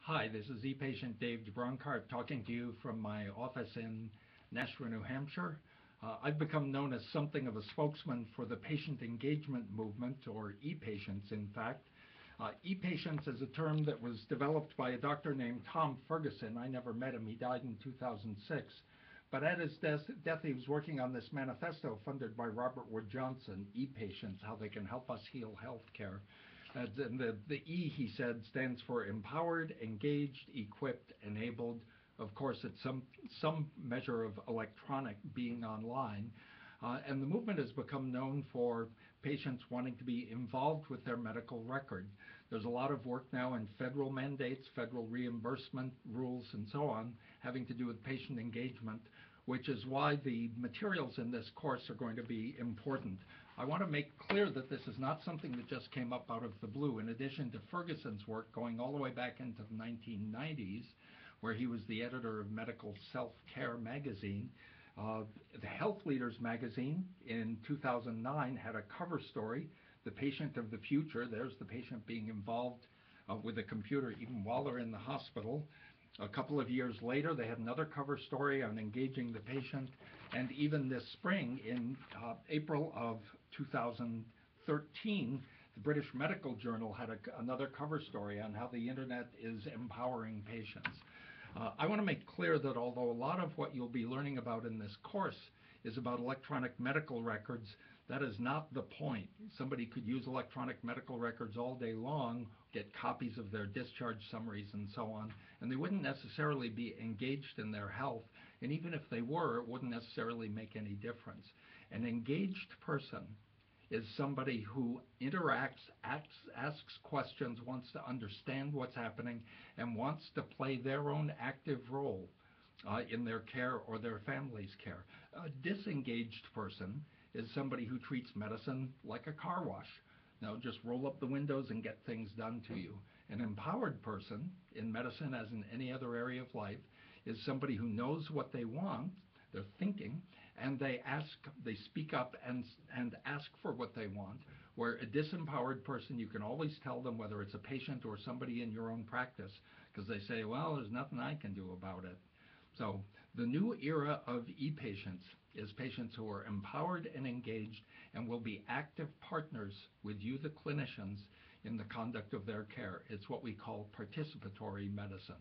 Hi, this is e-patient Dave DeBronkart talking to you from my office in Nashua, New Hampshire. I've become known as something of a spokesman for the patient engagement movement, or e-patients in fact. E-patients is a term that was developed by a doctor named Tom Ferguson. I never met him. He died in 2006. But at his death, he was working on this manifesto funded by Robert Wood Johnson, E-Patients, How They Can Help Us Heal Healthcare. And the E, he said, stands for empowered, engaged, equipped, enabled. Of course, it's some measure of electronic being online. And the movement has become known for patients wanting to be involved with their medical record. There's a lot of work now in federal mandates, federal reimbursement rules, and so on, having to do with patient engagement, which is why the materials in this course are going to be important. I want to make clear that this is not something that just came up out of the blue. In addition to Ferguson's work going all the way back into the 1990s, where he was the editor of Medical Self-Care magazine, the Health Leaders magazine in 2009 had a cover story, The Patient of the Future. There's the patient being involved with a computer even while they're in the hospital. A couple of years later, they had another cover story on engaging the patient. And even this spring, in April of 2013, the British Medical Journal had another cover story on how the internet is empowering patients. I want to make clear that although a lot of what you'll be learning about in this course is about electronic medical records, that is not the point. Somebody could use electronic medical records all day long, get copies of their discharge summaries and so on, and they wouldn't necessarily be engaged in their health. And even if they were, it wouldn't necessarily make any difference. An engaged person is somebody who interacts, asks questions, wants to understand what's happening, and wants to play their own active role in their care or their family's care. A disengaged person is somebody who treats medicine like a car wash. Now, just roll up the windows and get things done to you. An empowered person in medicine, as in any other area of life, is somebody who knows what they want, they're thinking, and they speak up and ask for what they want. Where a disempowered person, you can always tell them, whether it's a patient or somebody in your own practice, because they say, well, there's nothing I can do about it. So the new era of e-patients is patients who are empowered and engaged and will be active partners with you, the clinicians, in the conduct of their care. It's what we call participatory medicine.